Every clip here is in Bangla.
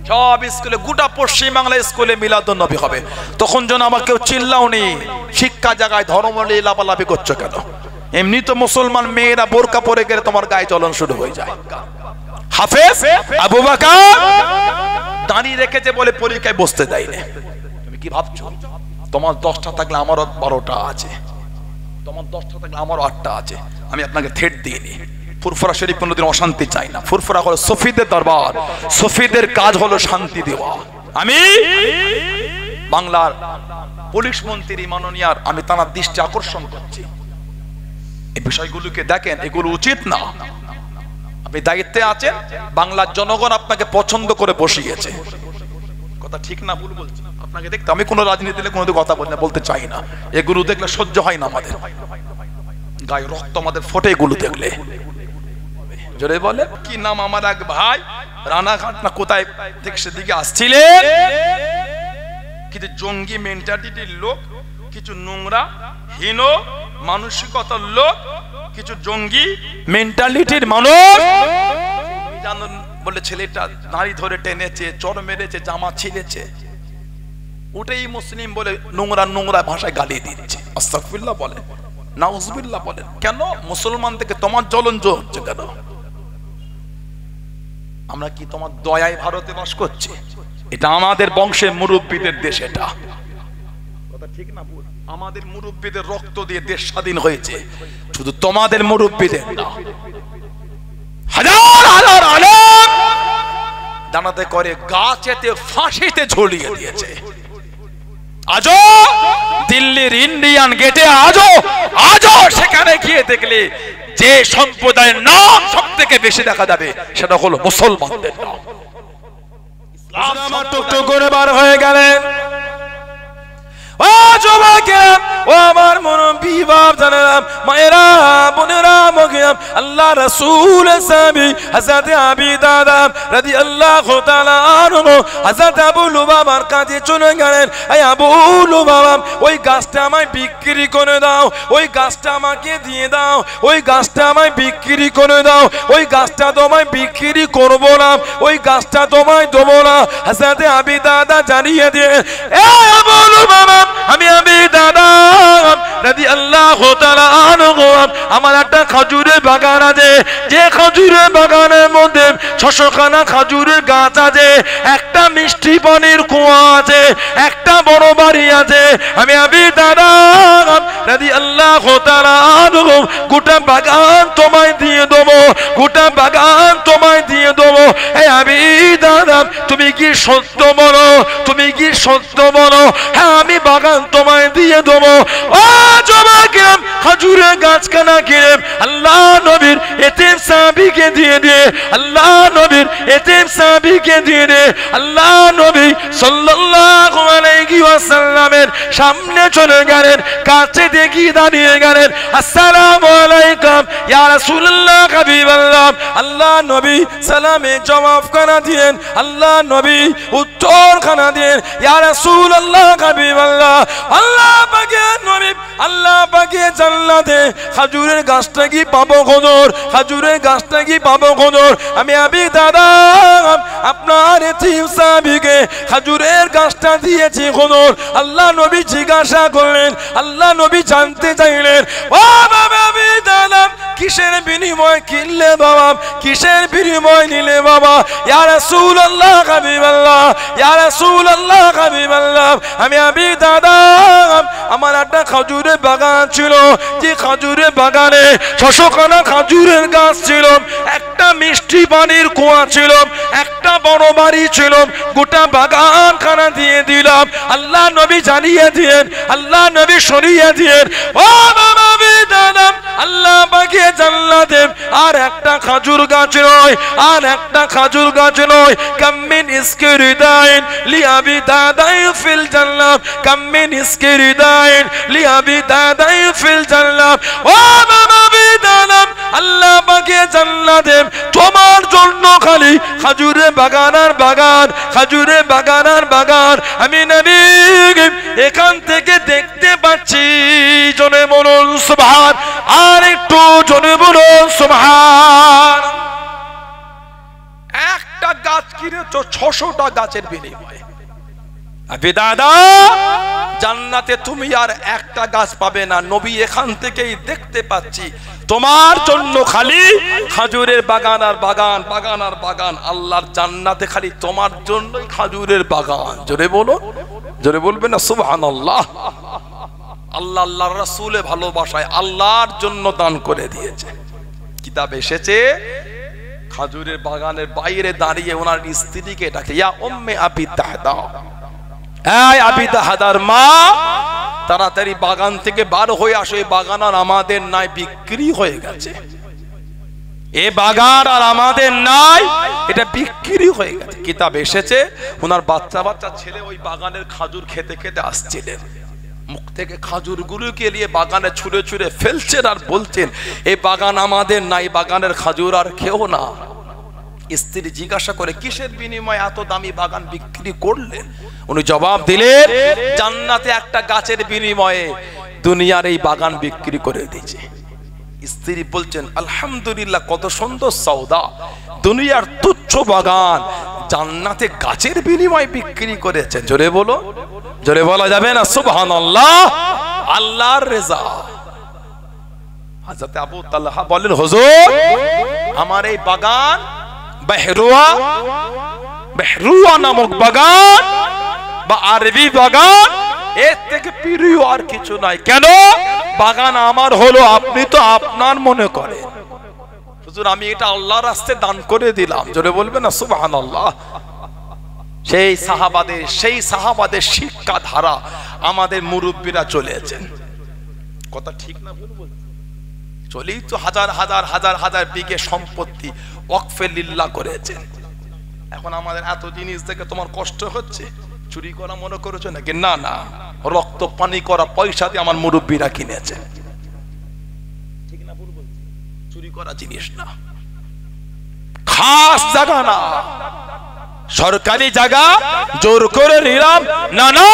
সব স্কুলে, গোটা পশ্চিম বাংলা স্কুলে মিলাদুন নবী হবে। তখন যেন আমাকে কেউ চিল্লাওনি, শিক্ষা জায়গায় ধর্ম নিয়ে লাফালাফি করছো কেন? এমনি তো মুসলমান মেয়েরা বোরকা পরে গেলে তোমার গায়ে জ্বলন শুরু হয়ে যায়। হাফেজ আবু বকর দাঁড়িয়ে রেখেছে বলে পরীক্ষায় বসতে দেয়নি। তুমি কি ভাবছো তোমার 10টা থাকলে আমারও 12টা আছে, তোমার 10টা থাকলে আমারও 8টা আছে? আমি আপনাকে থ্রেট দিইনি। ফুরফুরা শরীফ কোনোদিন অশান্তি চাই না। ফুরফুরা হলো সফিদের দরবার, সফিদের কাজ হলো শান্তি দেওয়া। আমি বাংলার পুলিশ মন্ত্রী মাননীয়ার আমি তার দৃষ্টি আকর্ষণ করছি, এই বিষয়গুলোকে দেখেন, এগুলো উচিত না। আপনি দায়িত্বে আছেন, বাংলার জনগণ আপনাকে পছন্দ করে বসিয়েছে। কথা ঠিক না ভুল বলছি? আপনাকে দেখতে আমি কোনো রাজনীতিতে কোনোদিন কথা বলতে চাই না। এগুলো দেখলে সহ্য হয় না, আমাদের গায়ে রক্ত আমাদের ফোটে এগুলো দেখলে। জোরে বলে কি নাম আমার এক ভাই, রানাঘাট না কোথায় থেকে সেদিকে আসছিলেন, কিছু জঙ্গি মেন্টালিটির লোক, কিছু নোংরা হীন মানসিকতার লোক, কিছু জঙ্গি মেন্টালিটির মানুষ বলে ছেলেটা নারী ধরে টেনেছে, চর মেরেছে, জামা ছিঁড়েছে, ওটাই মুসলিম বলে নোংরা নোংরা ভাষায় গালি দিচ্ছে। আস্তাগফিরুল্লাহ বলে, নাউজুবিল্লাহ বলেন। কেন মুসলমান থেকে তোমার জ্বলন হচ্ছে কেন? আমরা কি তোমার দয়ায় ভারতে বাস করছি? এটা আমাদের বংশের মুরব্বীদের দেশ, এটা কথা ঠিক না ভুল? আমাদের মুরব্বীদের রক্ত দিয়ে দেশ স্বাধীন হয়েছে, শুধু তোমাদের মুরব্বীদের না। হাজার হাজার আলেম জানাতে করে গাছেতে ফাঁসিতে ঝুলিয়ে দিয়েছে। আজও দিল্লির ইন্ডিয়ান গেটে আজও সেখানে গিয়ে দেখলে যে সম্প্রদায়ের নাম সব থেকে বেশি দেখা যাবে সেটা হলো মুসলমানদের নাম। ইসলাম টুকটুক করে বার হয়ে গেলেন। ও যুবকেরা, ও আমার মুরব্বি বাপ জানেন, মায়েরা বোনেরা মগিয়াম, আল্লাহ রাসূল সাহাবী হযরত আবি দাদা রাদিয়াল্লাহু তাআলা আনহু হযরত আবু লুবাবার কাছে চলে গেলেন। এই আবু লুবাবা, ওই গাছটা আমায় বিক্রি করে দাও, ওই গাছটা আমাকে দিয়ে দাও, ওই গাছটা আমায় বিক্রি করে দাও, ওই গাছটা তোমায় বিক্রি করব না, ওই গাছটা তোমায় দেবো না। হযরত আবি দাদা জানিয়ে দিয়ে, এ আবু লুবাবা, আমি দাদা রাদিয়াল্লাহু তাআলা আনহু, আমার একটা খাজুরের বাগান আছে, যে খাজুরের বাগানের মধ্যে 600 খানা খাজুরের গাছ আছে, একটা মিষ্টি পানির কুয়া আছে, একটা বড় বাড়ি আছে। আমি দাদা রাদিয়াল্লাহু তাআলা আনহু গোটা বাগান তোমায় দিয়ে দেবো, গোটা বাগান তোমায় দিয়ে দেবো। এই দাদা, তুমি কি সত্য বলো? তুমি কি সত্য বলো? হ্যাঁ, আমি বাগান তোমায় দিয়ে দেবো। ও যুবকেরা, খাজুরের গাছখানা কিনে আল্লাহ নবীর এতিম সাহাবীকে দিয়ে দিয়ে, আল্লাহ নবীর এতিম সাহাবীকে দিয়ে দিয়ে, আল্লাহ নবী সাল্লাল্লাহু আলাইহি ওয়াসাল্লামের সামনে চলে গেলেন, কাছে দেখি দাঁড়িয়ে গেলেন। আসসালামু আলাইকুম ইয়া রাসূলুল্লাহ হাবিবাল্লাহ। আল্লাহ নবী সালামে জবাব খানা দিলেন, আল্লাহ নবী উত্তর খানা দিলেন, ইয়া রাসূলুল্লাহ হাবিবাল্লাহ। আল্লাহ পাকের নবী, আল্লাহ পাকের জান্নাতে খাজুরের গাছটা কি পাবো হুজুর? খাজুরের গাছটা কি পাবো হুজুর? আমি দাদা আপনার এতিম সাহাবীকে খাজুরের গাছটা দিয়েছি হুজুর। আল্লাহ নবী জিজ্ঞাসা করলেন, আল্লাহ নবী জানতে চাইলেন, ও বাবা দাদা, কিসের বিনিময় কিনলে বাবা? কিসের বিনিময় নিলে বাবা? ইয়া রাসূলুল্লাহ হাবিবাল্লাহ, ইয়া রাসূলুল্লাহ হাবিবাল্লাহ। আমি দাদা, আমার একটা খাজুরের বাগান ছিল, যে খাজুরের বাগানে 600 খানা খাজুরের গাছ ছিল, একটা মিষ্টি পানির কুয়া ছিল, একটা বড় বাড়ি ছিল, গোটা বাগান খানা দিয়ে দিলাম। আল্লাহ নবী জানিয়ে দিয়েন, আল্লাহ নবী সরিয়ে দিয়েন, ও বাবা দাদা, আল্লাহ পাকে জান্নাতে আর একটা খাজুর গাছ নয়, আর একটা খাজুর গাছ নয়। কামিন ইসকিরিদাইন লিআবি দাদাই ফিল জান্নাত, কামিন ইসকিরিদাইন লিআবি দাদাই ফিল জান্নাত। ও বাবা দাদা, আল্লাহ পাকে জান্নাতে তোমার জন্য খালি খাজুরের বাগান আর বাগান, খাজুরের বাগান আর বাগান। আমি নবী এখান থেকে দেখতে পাচ্ছি। জোরে বলুন সুবহান, আর একটু জোরে বলুন সুবহান। একটা গাছ কিনে দিয়েছো 600টা গাছের বিনিময়ে। আবে দাদা, জান্নাতে তুমি আর একটা গাছ পাবে না। নবী এখান থেকেই দেখতে পাচ্ছি তোমার জন্য খালি খাজুরের বাগান আর বাগান, বাগান আর বাগান। আল্লাহর জান্নাতে খালি তোমার জন্যই খাজুরের বাগান। জোরে বলো, জোরে বলবে না সুবহানাল্লাহ। আল্লাহ আল্লাহর রাসূলে ভালোবাসায় আল্লাহর জন্য দান করে দিয়েছে। কিতাব এসেছে খাজুরের বাগানের বাইরে দাঁড়িয়ে ওনার স্ত্রীকে ডাকে, ইয়া উম্মে আবি দাহদা, এই আবি দাহদার মা, তাড়াতাড়ি বাগান থেকে বার হয়ে আসো, এই বাগান আর আমাদের নাই, বিক্রি হয়ে গেছে। এ বাগান আর আমাদের নাই, এটা বিক্রি হয়ে গেছে। কিতাব এসেছে ওনার বাচ্চা বাচ্চা ছেলে ওই বাগানের খাজুর খেতে খেতে আসছিলেন, মুখ থেকে খাজুর গুলোকে নিয়ে বাগানে ছুঁড়ে ছুঁড়ে ফেলছেন আর বলছেন এই বাগান আমাদের নাই, বাগানের খাজুর আর খেও না। স্ত্রী জিজ্ঞাসা করে কিসের বিনিময়ে এত দামি বাগান বিক্রি করলেন? উনি জবাব দিলেন জান্নাতে একটা গাছের বিনিময়ে দুনিয়ার এই বাগান বিক্রি করে দিয়েছে। স্ত্রী বলছেন আলহামদুলিল্লাহ, কত সুন্দর সওদা, দুনিয়ার তুচ্ছ বাগান জান্নাতে গাছের বিনিময়ে বিক্রি করেছেন। জোরে বলো, জোরে বলা যাবে না সুবহানাল্লাহ। আল্লাহর রেজা। হযরত আবু তালহা বলেন হুজুর, আমার এই বাগান বেহরুয়া নামক বাগান বা আরবি বাগান, এর থেকে প্রিয় আর কিছু নাই। কেন? বাগান আমার হলো, আপনি তো আপনার মনে করেন। হুজুর আমি এটা আল্লাহর রাস্তায় দান করে দিলাম। জোরে বলবে না সুবহানাল্লাহ। সেই সাহাবাদের শিক্ষা ধারা আমাদের মুরব্বীরা চলেছেন। কথা ঠিক না ভুল বলছি? চলেই তো হাজার হাজার হাজার হাজার বিঘে সম্পত্তি ওয়াকফে লিল্লাহ করেছেন। এখন আমাদের এত জিনিস দেখে তোমার কষ্ট হচ্ছে, চুরি করা মনে করেছো নাকি? না না, রক্ত পানি করা পয়সা দিয়ে আমার মুরব্বীরা কিনেছে। ঠিক না ভুল বলছি? চুরি করা জিনিস না, খাস জায়গা না, সরকারি জায়গা জোর করে নিলাম না, না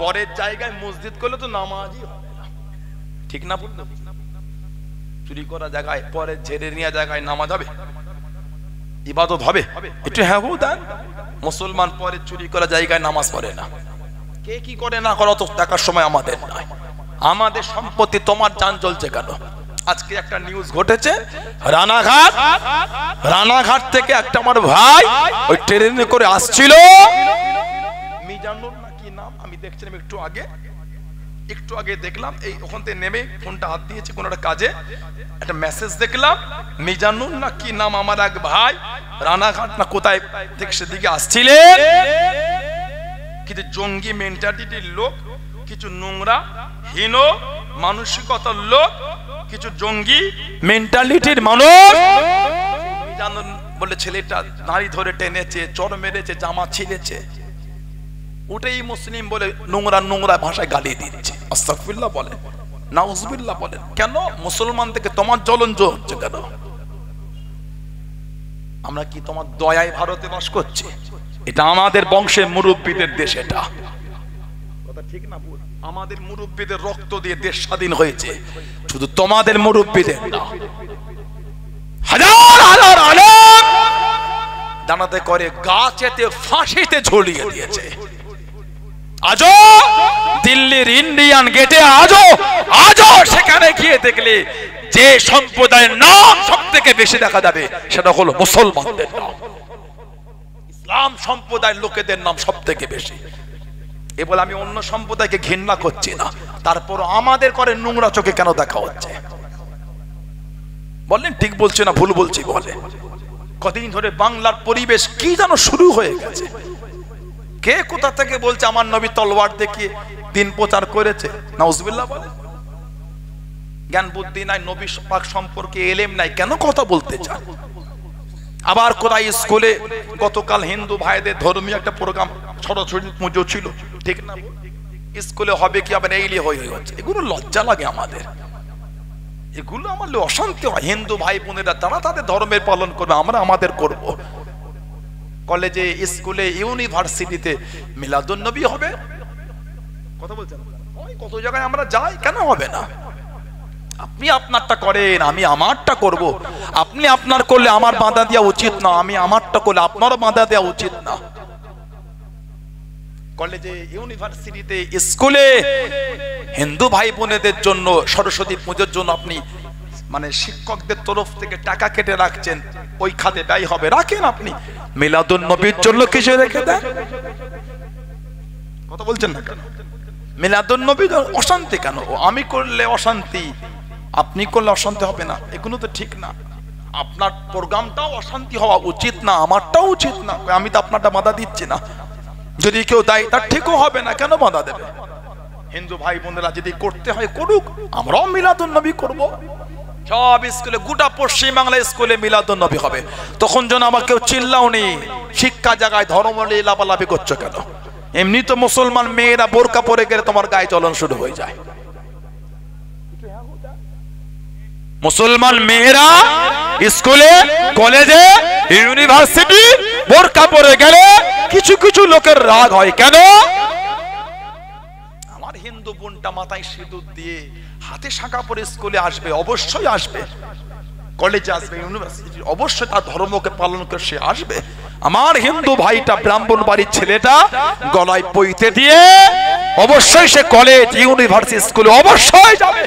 পরের জায়গায় মসজিদ করলে তো নামাজই হবে না। ঠিক না ভুল? চুরি করা জায়গায় পরের ঝেড়ে নেওয়া জায়গায় নামাজ হবে, ইবাদত হবে? একটু হ্যাঁ গো দেন। মুসলমান পরে চুরি করা জায়গায় নামাজ পড়ে না। কে কি করে না করে অত টাকার সময় আমাদের নয়। আমাদের সম্পত্তি, তোমার জান জ্বলছে কেন? আজকে একটা নিউজ ঘটেছে, রানাঘাট থেকে একটা আমার ভাই ওই ট্রেনে করে আসছিল, মিজানুর না কি নাম, আমি দেখছিলাম একটু আগে দেখলাম, এই ওখান থেকে নেমে ফোনটা হাত দিয়েছি কোন একটা কাজে, একটা মেসেজ দেখলাম, মিজানুর না কি নাম আমার এক ভাই রানাঘাট না কোথায় থেকে সেদিকে আসছিলেন। কিন্তু জঙ্গি মেন্টালিটির লোক, কিছু নোংরা হীন মানসিকতার লোক, কিছু জঙ্গি মেন্টালিটির মানুষ মিজানুর বলে ছেলেটা নারী ধরে টেনেছে, চর মেরেছে, জামা ছিঁড়েছে, ওটাই মুসলিম বলে নোংরা নোংরা ভাষায় গালি দিচ্ছে। আস্তাগফিরুল্লাহ বলেন, নাউজুবিল্লাহ বলেন। কেন? মুসলমান থেকে তোমার জ্বলন হচ্ছে কেন? আমরা কি তোমার দয়ায় ভারতে বাস করছি? এটা আমাদের বংশের মুরব্বীদের দেশ। এটা কথা ঠিক না ভুল? আমাদের মুরব্বীদের রক্ত দিয়ে দেশ স্বাধীন হয়েছে, শুধু তোমাদের মুরব্বীদের না। হাজার হাজার আলেম জানাতে করে গাছেতে ফাঁসিতে ঝুলিয়ে দিয়েছে। আজও দিল্লির ইন্ডিয়ান গেটে আজও সেখানে গিয়ে দেখলে যে সম্প্রদায়ের নাম সব থেকে বেশি দেখা যাবে সেটা হলো মুসলমানদের নাম। ইসলাম সম্প্রদায়ের লোকেদের নাম সব থেকে বেশি। এ বলে আমি অন্য সম্প্রদায়কে ঘৃণা করছি না, তারপর আমাদের করে নোংরা চোখে কেন দেখা হচ্ছে? বলেন ঠিক বলছি না ভুল বলছি? বলে কদিন ধরে বাংলার পরিবেশ কি যেন শুরু হয়ে গেছে। কে কোথা থেকে বলছে আমার নবী তলোয়ার দেখিয়ে দিন প্রচার করেছে? নাউজুবিল্লাহ বলে। জ্ঞান বুদ্ধি নাই, নবী পাক সম্পর্কে এলেম নাই, কেন কথা বলতে চান? আবার কোথায় স্কুলে গতকাল হিন্দু ভাইদের ধর্মীয় একটা প্রোগ্রাম, সরস্বতী পুজো ছিল, ঠিক না? স্কুলে হবে কি আবার এইলি হয়ে হচ্ছে। এগুলো লজ্জা লাগে আমাদের, এগুলো আমার অশান্তি হয়। হিন্দু ভাই বোনেরা তারা তাদের ধর্মের পালন করবে, আমরা আমাদের করব। কলেজে, স্কুলে, ইউনিভার্সিটিতে মিলাদুন নবী হবে, কথা বলছেন, কত জায়গায় আমরা যাই, কেন হবে না? আপনি আপনারটা করেন, আমি আমারটা করব। আপনি আপনার করলে আমার বাধা দেওয়া উচিত না, আমি আমারটা করলে আপনারও বাধা দেওয়া উচিত না। কলেজে, ইউনিভার্সিটিতে, স্কুলে হিন্দু ভাই বোনেদের জন্য সরস্বতী পুজোর জন্য আপনি মানে শিক্ষকদের তরফ থেকে টাকা কেটে রাখছেন, ওই খাতে ব্যয় হবে, রাখেন। আপনি মিলাদুন নবীর জন্য কিছু রেখে দেন। কথা বলছেন না কেন? মিলাদুন নবী অশান্তি কেন? আমি করলে অশান্তি, আপনি করলে অশান্তি হবে না, এগুলো তো ঠিক না। আপনার প্রোগ্রামটাও অশান্তি হওয়া উচিত না, আমারটাও উচিত না। আমি তো আপনারটা বাধা দিচ্ছি না। যদি কেউ দেয় তার ঠিকও হবে না, কেন বাধা দেবে? হিন্দু ভাই বোনেরা যদি করতে হয় করুক, আমরাও মিলাদুন নবী করব। সব স্কুলে, গোটা পশ্চিম বাংলা স্কুলে মিলাদুন নবী হবে। তখন যেন আবার কেউ চিল্লাও নেই শিক্ষা জায়গায় ধর্ম নিয়ে লাফালাফি করছো কেন? এমনি তো মুসলমান মেয়েরা বোরকা পরে গেলে তোমার গায়ে জ্বলন শুরু হয়ে যায়। মুসলমান মেয়েরা স্কুলে, কলেজে, ইউনিভার্সিটি বোরকা পরে গেলে কিছু কিছু লোকের রাগ হয় কেন? আমার হিন্দু বোনটা মাথায় সিঁদুর দিয়ে হাতে শাঁখা পরে স্কুলে আসবে, অবশ্যই আসবে। কলেজে আসবে, ইউনিভার্সিটি, অবশ্যই তার ধর্মকে পালন করে সে আসবে। আমার হিন্দু ভাইটা, ব্রাহ্মণ বাড়ির ছেলেটা গলায় পইতে দিয়ে অবশ্যই সে কলেজ, ইউনিভার্সিটি, স্কুলে অবশ্যই যাবে।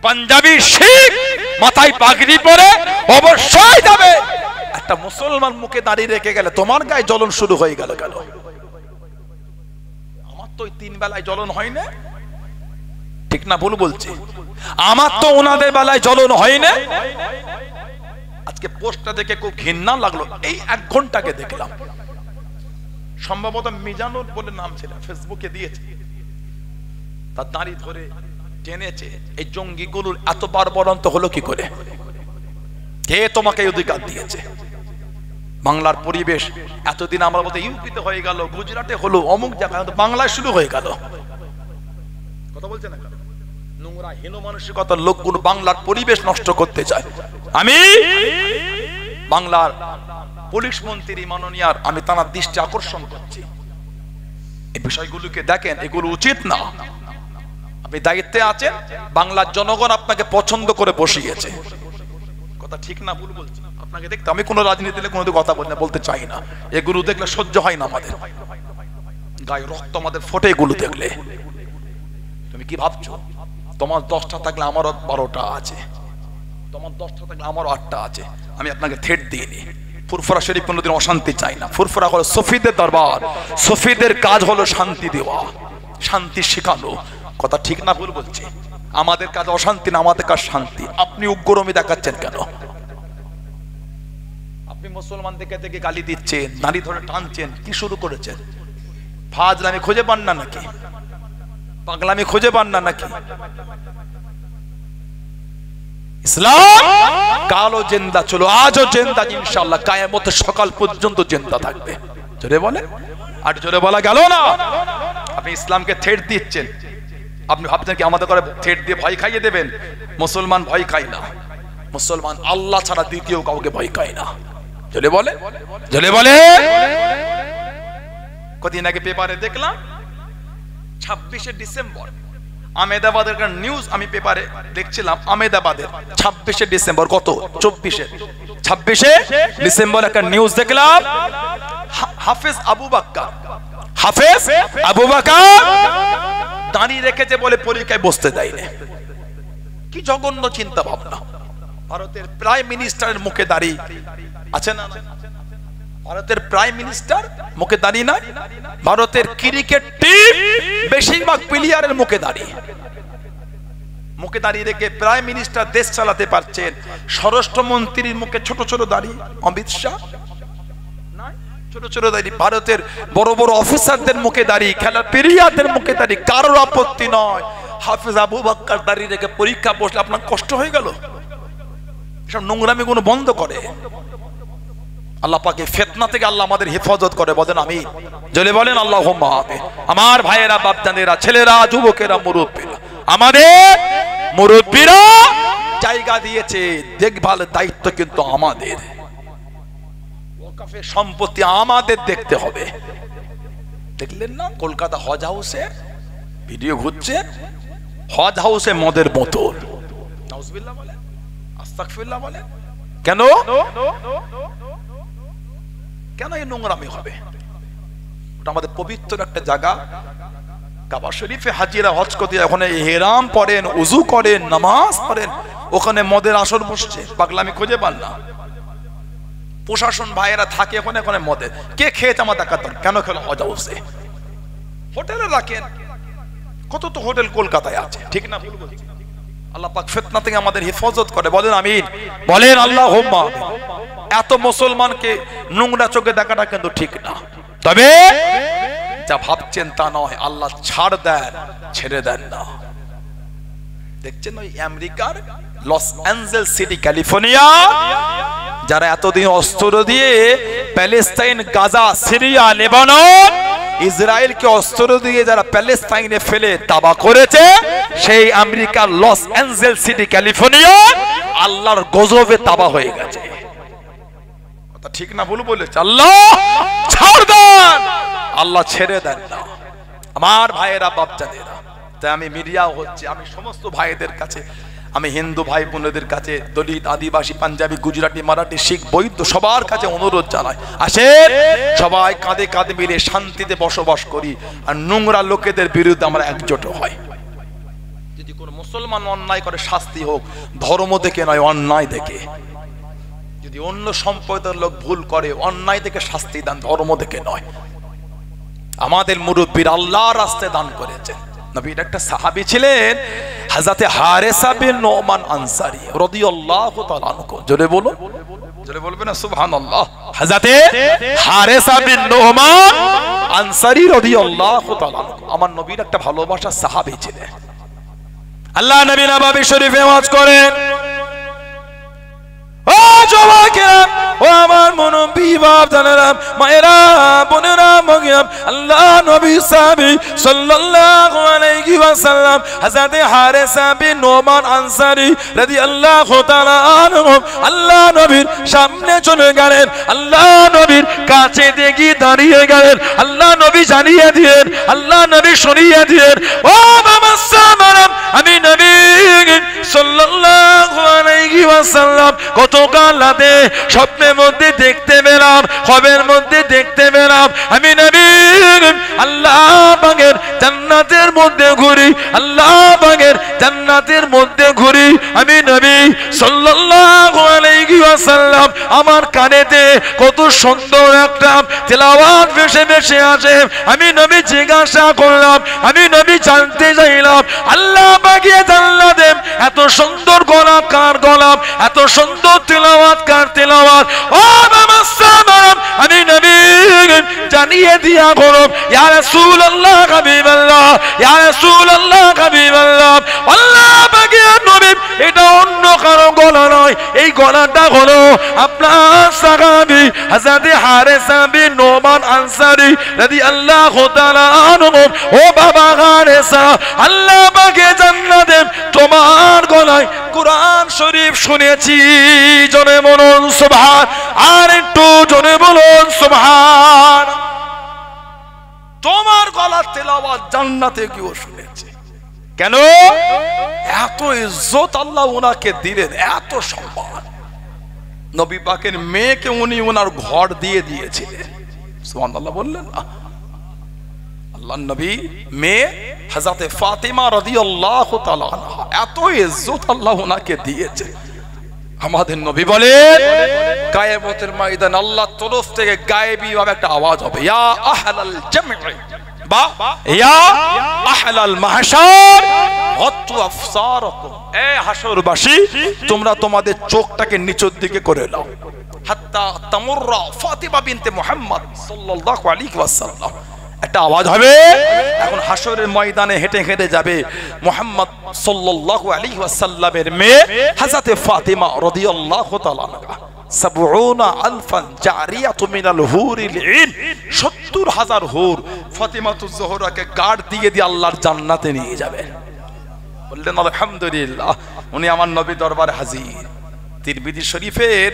পাঞ্জাবি শিখ মাথায় পাগড়ি পরে অবশ্যই যাবে। একটা মুসলমান মুখে দাঁড়িয়ে রেখে গেলে তোমার গায়ে জ্বলন শুরু হয়ে গেল কেন? আমার তো ওই 3 বেলায় জ্বলন হয় না, ঠিক না ভুল বলছি? আমার তো ওনাদের বেলায় জ্বলন হয় না। আজকে পোস্টটা দেখে খুব ঘৃণা লাগলো। এই 1 ঘন্টাকে দেখলাম, সম্ভবত মিজানুর বলে নাম ছিল, ফেসবুকে দিয়েছে। তার দাড়ি ধরে টেনেছে। এই জঙ্গিগুলোর এত বাড়বড়ন্ত হলো কি করে? কে তোমাকে অধিকার দিয়েছে? বাংলার পরিবেশ এতদিন আমরা বলতে ইউপিতে হয়ে গেল, গুজরাটে হলো, অমুক জায়গায়, বাংলায় শুরু হয়ে গেল। কথা বলছে না কেন? নোংরা হীন মানসিকতার লোকগুলো বাংলার পরিবেশ নষ্ট করতে চায়। আমি বাংলার পুলিশ মন্ত্রী মাননীয়ার আমি তার দৃষ্টি আকর্ষণ করছি, এই বিষয়গুলোকে দেখেন, এগুলো উচিত না। আপনি দায়িত্বে আছেন, বাংলার জনগণ আপনাকে পছন্দ করে বসিয়েছে। কথা ঠিক না ভুল বলছি? আপনাকে দেখতে, আমি কোনো রাজনীতি কোনো কথা বলতে চাই না, এগুলো দেখলে সহ্য হয় না, আমাদের গায়ে রক্ত আমাদের ফোটে এগুলো দেখলে। তুমি কি ভাবছো তোমার 10টা থাকলে আমারও 12টা আছে, তোমার 10টা থাকলে আমারও 8টা আছে? আমি আপনাকে থ্রেট দিইনি। ফুরফুরা শরীফ কোনোদিন অশান্তি চাই না। ফুরফুরা হলো সফিদের দরবার, সফিদের কাজ হলো শান্তি দেওয়া, শান্তি শেখানো। কথা ঠিক না ভুল বলছি? আমাদের কাজ অশান্তি না, আমাদের কাজ শান্তি। আপনি উগ্রমি দেখাচ্ছেন কেন? আপনি মুসলমান থেকে গালি দিচ্ছেন, দাড়ি ধরে টানছেন, কি শুরু করেছেন? ফাজলামি খুঁজে পান না নাকি? পাগলামি খুঁজে পান না নাকি? ইসলাম কালও জিন্দা ছিল, আজও জিন্দা, ইনশাআল্লাহ কিয়ামতের সকাল পর্যন্ত জিন্দা থাকবে। জোরে বলে, আর জোরে বলা গেল না। আপনি ইসলামকে থ্রেট দিচ্ছেন, আপনি ভাবছেন কি আমাদের করে থ্রেট দিয়ে ভয় খাইয়ে দেবেন? মুসলমান ভয় খায় না, মুসলমান আল্লাহ ছাড়া দ্বিতীয় কাউকে ভয় খায় না। জোরে বলে, জোরে বলে। কদিন আগে পেপারে দেখলাম 26শে ডিসেম্বর আহমেদাবাদের একটা নিউজ, আমি পেপারে দেখছিলাম, আহমেদাবাদের 26শে ডিসেম্বর, কত 26শে ডিসেম্বর একটা নিউজ দেখলাম। হাফেজ আবু বকর দাঁড়িয়ে রেখেছে বলে পরীক্ষায় বসতে দেয়নি। কি জঘন্য চিন্তা ভাবনা! ভারতের প্রাইম মিনিস্টারের মুখে দাঁড়িয়ে আছে না? ভারতের প্রাইম মিনিস্টার মুখে দাঁড়িয়ে না, ভারতের ক্রিকেট টিম বেশিরভাগ প্লেয়ারের মুখে দাঁড়িয়ে রেখে প্রাইম মিনিস্টার দেশ চালাতে পারছেন। স্বরাষ্ট্রমন্ত্রীর মুখে ছোট ছোট দাঁড়িয়ে, অমিত শাহ ছোট ছোট দাঁড়িয়ে, ভারতের বড় বড় অফিসারদের মুখে দাঁড়িয়ে, খেলার প্লেয়ারদের মুখে দাঁড়িয়ে, কারোর আপত্তি নয়। হাফেজ আবু বকর দাঁড়িয়ে রেখে পরীক্ষা বসলে আপনার কষ্ট হয়ে গেল। এসব নোংরামি গুলো বন্ধ করে। আল্লাহ পাকে ফিতনা থেকে আল্লাহ আমাদের হেফাজত করে, বলেন আমিন। জোরে বলেন আল্লাহুম্মা আমিন। আমার ভাইয়েরা, বাপজানেরা, ছেলেরা, যুবকেরা, মুরব্বীরা, আমাদের মুরব্বীরা জায়গা দিয়েছে, দেখভালের দায়িত্ব কিন্তু আমাদের। ওয়াকফের সম্পত্তি আমাদের দেখতে হবে। দেখলেন না কলকাতা হজ হাউসে ভিডিও ঘুরছে, হজ হাউসে মদের বোতল। নাউজুবিল্লাহ বলেন, আস্তাগফিরুল্লাহ বলেন। কেন কেন এই নোংরামি হবে? ওটা আমাদের পবিত্র একটা জায়গা। কাবা শরীফে হাজিরা হজ করতে ওখানে ইহরাম পড়েন, ওযু করেন, নামাজ পড়েন, ওখানে মদের আসর বসছে, পাগলামি খুঁজে পান না। প্রশাসন ভাইয়েরা থাকে ওখানে, ওখানে মদের কে খেয়েছে আমার দেখার দরকার, কেন খেলো মজা বসে হোটেলে রাখেন। কত তো হোটেল কলকাতায় আছে, ঠিক না? আল্লাহ পাক ফিতনা থেকে আমাদের হেফাজত করে, বলেন আমিন, বলেন আল্লাহুম্মা। এত মুসলমানকে নোংরা চোখে দেখাটা কিন্তু ঠিক না। তবে যা ভাবছেন তা নয়, আল্লাহ ছাড় দেন, ছেড়ে দেন না। দেখছেন ওই আমেরিকার লস অ্যাঞ্জেলস সিটি ক্যালিফোর্নিয়া, যারা এতদিন অস্ত্র দিয়ে প্যালেস্তাইন, গাজা, সিরিয়া, লেবানন, ইসরায়েলকে অস্ত্র দিয়ে যারা প্যালেস্তাইনে ফেলে তাবাহ করেছে, সেই আমেরিকার লস অ্যাঞ্জেলস সিটি ক্যালিফোর্নিয়া আল্লাহর গজবে তাবাহ হয়ে গেছে। কথা ঠিক না ভুল বলেছে? আল্লাহ ছাড় দেন, আল্লাহ ছেড়ে দেন না। আমার ভাইয়েরা, বাপজাদেরা, তাই আমি মিডিয়া হচ্ছে, আমি সমস্ত ভাইদের কাছে, আমি হিন্দু ভাই বোনদের কাছে, দলিত, আদিবাসী, পাঞ্জাবি, গুজরাটি, মারাঠি, শিখ, বৌদ্ধ সবার কাছে অনুরোধ জানাই, আসেন সবাই কাঁধে কাঁধে মিলে শান্তিতে বসবাস করি, আর নোংরা লোকেদের বিরুদ্ধে আমরা একজোট হই। যদি কোনো মুসলমান অন্যায় করে শাস্তি হোক ধর্ম থেকে নয়, অন্যায় দেখে। যদি অন্য সম্প্রদায়ের লোক ভুল করে, অন্যায় থেকে শাস্তি দান, ধর্ম থেকে নয়। আমাদের মুরব্বির আল্লাহর রাস্তায় দান করেছেন। নবীর একটা সাহাবী ছিলেন হযরত হারেসা বিন নোমান আনসারী রাদিয়াল্লাহু তাআলা আনহু। জোরে বলো, জোরে বলবে না সুবহানাল্লাহ। হযরত হারেসা বিন নোমান আনসারী রাদিয়াল্লাহু তাআলা আনহু আমার নবীর একটা ভালোবাসার সাহাবী ছিলেন। আল্লাহ নবী নববী শরীফে ওয়াজ করেন, ও জওয়াকে, ও আমার মুরব্বি বাপ জানেরা, মায়েরা, বোনেরা, মগিয়াম, আল্লাহ নবী সাহাবী সাল্লাল্লাহু আলাইহি ওয়াসাল্লাম হযরত হারেসা বিন নোমান আনসারী রাদিয়াল্লাহু তাআলা আনহু আল্লাহ নবীর সামনে চলে গেলেন, আল্লাহ নবীর কাছে দেখি দাঁড়িয়ে গেলেন। আল্লাহ নবী জানিয়ে দিলেন, আল্লাহ নবী শুনিয়ে দিলেন, ও বাবা সামারাম, আমি নবী সাল্লাল্লাহু আলাইহি ওয়াসাল্লাম গতকাল রাতে স্বপ্নের মধ্যে দেখতে পেলাম, খবের মধ্যে দেখতে পেলাম, আমি নবী আল্লাহ পাকের জান্নাতের মধ্যে ঘুরি, আল্লাহ পাকের জান্নাতের মধ্যে ঘুরি। আমি নবী সাল্লাল্লাহু আলাইহি ওয়াসাল্লাম আমার কানেতে কত সুন্দর একটা তেলাওয়াত ভেসে ভেসে আসে। আমি নবী জিজ্ঞাসা করলাম, আমি নবী জানতে চাইলাম, আল্লাহ পাকের জান্নাতে এত সুন্দর গলা কার গলা, এত সুন্দর তেলাওয়াত কার তেলাওয়াত? ও বাবা সালাম, আমি নবী জানিয়ে দিয়া করো, ইয়া রাসূলুল্লাহ হাবিবাল্লাহ, ইয়া রাসূলুল্লাহ হাবিবাল্লাহ, আল্লাহ পাকের নবী এটা অন্য কারো গলা নয়, এই গলাটা হলো আপনার সাহাবী হযরত হারেসা বিন নোমান আনসারী রাদিয়াল্লাহু তাআলা আনহু। ও বাবা হারেসা, আল্লাহ পাকের জান্নাতে তোমার গলায় কুরআন শরীফ শুনেছি, জোরে বলুন সুবহান, আর একটু জোরে বলুন সুবহান। তোমার গলার তেলাওয়াত জান্নাতে কেউ শুনেছে। কেন? এত ইজ্জত আল্লাহ ওনাকে দিলেন, এত সম্মান। নবী পাকের মেয়েকে উনি ওনার ঘর দিয়ে দিয়েছিলেন, সুবহানাল্লাহ বললেন না? আল্লাহর নবী মেয়ে হযরত ফাতিমা রাদিয়াল্লাহু তাআলা আনহা, এত ইজ্জত আল্লাহ ওনাকে দিয়েছে। আমাদের নবী বলেন, গায়েবতের ময়দান আল্লাহর তরফ থেকে গায়েবী ভাবে একটা আওয়াজ হবে, ইয়া আহলাল জামঈ বা ইয়া আহলাল মাহশার গাত্তু আফসারাকুম, এ হাশরবাসী তোমরা তোমাদের চোখটাকে নিচের দিকে করে নাও, হাত্তা তামুররা ফাতিমা বিনতে মুহাম্মদ সাল্লাল্লাহু আলাইহি ওয়াসাল্লাম। একটা আওয়াজ হবে, এখন হাশরের ময়দানে হেঁটে হেঁটে যাবে মুহাম্মদ সাল্লাল্লাহু আলাইহি ওয়াসাল্লামের মেয়ে হযরত ফাতিমা রাদিয়াল্লাহু তাআলা আনহা। ৭০,০০০ জারিয়াতু মিনাল হুরিল ঈন, ৭০,০০০ হুর ফাতিমাতুজ জোহরাকে গার্ড দিয়ে দিয়ে আল্লাহর জান্নাতে নিয়ে যাবে। বললেন আলহামদুলিল্লাহ, উনি আমার নবী দরবারে হাজির। তিরমিজি শরীফের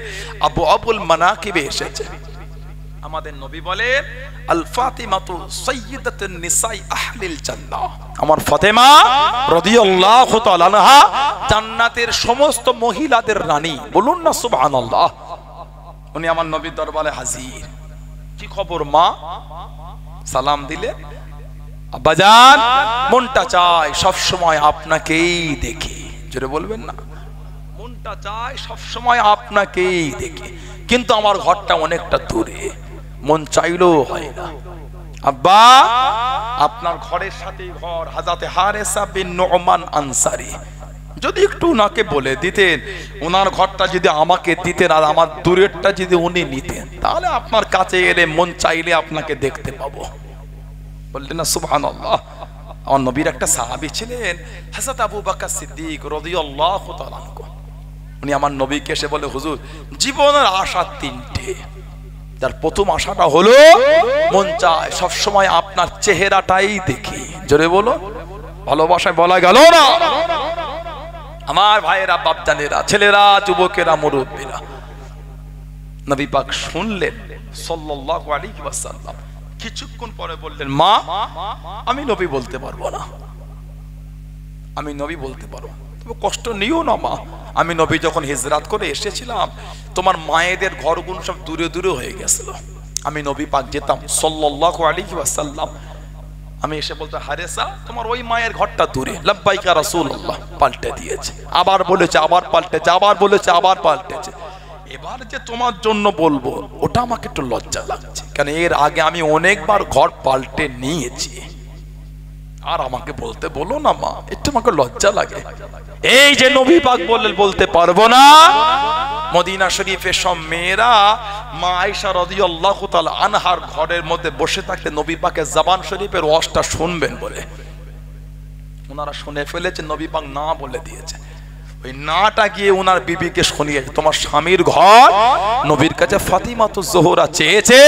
আবু আবুল মানাকিবে এসেছে, আমাদের নবী বলেন আল ফাতিমাতু সাইয়্যিদাতুন নিসাই আহলিল জান্নাহ, আমার ফাতেমা রাদিয়াল্লাহু তাআলা আনহা জান্নাতের সমস্ত মহিলাদের রানী। বলুন না সুবহানাল্লাহ। উনি আমার নবীর দরবারে হাজির। কি খবর মা? সালাম দিলে, আব্বাজান মনটা চায় সব সময় আপনাকেই দেখি। জোরে বলবেন না, মনটা চায় সব সময় আপনাকেই দেখি, কিন্তু আমার ঘরটা অনেকটা দূরে, মন চাইলেও হয় না। আব্বা, আপনার ঘরের সাথে ঘর হযরতে হারেসা বিন নুমান আনসারী, যদি একটু ওনাকে বলে দিতেন ওনার ঘরটা যদি আমাকে দিতেন আর আমার দূরেরটা যদি উনি নিতেন, তাহলে আপনার কাছে এলে মন চাইলে আপনাকে দেখতে পাবো। বললেন না সুবহানাল্লাহ। আমার নবীর একটা সাহাবী ছিলেন হযরত আবু বকর সিদ্দিক রাদিয়াল্লাহু তাআলা আনহু। উনি আমার নবীকে এসে বলে, হুজুর জীবনের আশা তিনটে। তার প্রথম আশাটা হলো মন চায় সব সময় আপনার চেহারাটাই দেখি। জোরে বলো, ভালোবাসায় বলা গেল না। আমার ভাইয়েরা, বাপজানেরা, ছেলেরা, যুবকেরা, মুরব্বীরা, নবী পাক শুনলেন সাল্লাল্লাহু আলাইহি ওয়াসাল্লাম। কিছুক্ষণ পরে বললেন, মা আমি নবী বলতে পারবো না, আমি নবী বলতে পারবো, তুমি কষ্ট নিও না মা। আমি নবী যখন হিজরাত করে এসেছিলাম তোমার মায়েদের ঘরগুলো সব দূরে দূরে হয়ে গেছিল। আমি নবী পাক যেতাম সাল্লাল্লাহু আলাইহি ওয়াসাল্লাম, আমি এসে বলতে, হারেসা তোমার ওই মায়ের ঘরটা দূরে। লাব্বাইকা রাসূলুল্লাহ, পাল্টে দিয়েছে, আবার বলেছে, আবার পাল্টেছে, আবার বলেছে, আবার পাল্টেছে। এবার যে তোমার জন্য বলবো ওটা আমাকে একটু লজ্জা লাগছে, কারণ এর আগে আমি অনেকবার ঘর পাল্টে নিয়েছি। আর আমাকে বলতে বলো না মা, একটু আমাকে লজ্জা লাগে। এই যে নবী পাক বললেন বলতে পারবো না, মদিনা শরীফের সব মেয়েরা মা আয়েশা রাদিয়াল্লাহু তাআলা আনহার ঘরের মধ্যে বসে থাকতে নবী পাকের জবান শরীফের ওয়াজটা শুনবেন বলে ওনারা শুনে ফেলেছে। নবী পাক না বলে দিয়েছে, ওই নাটা গিয়ে ওনার বিবিকে শুনিয়েছে, তোমার স্বামীর ঘর নবীর কাছে ফাতিমাতুজ জোহরা চেয়েছে।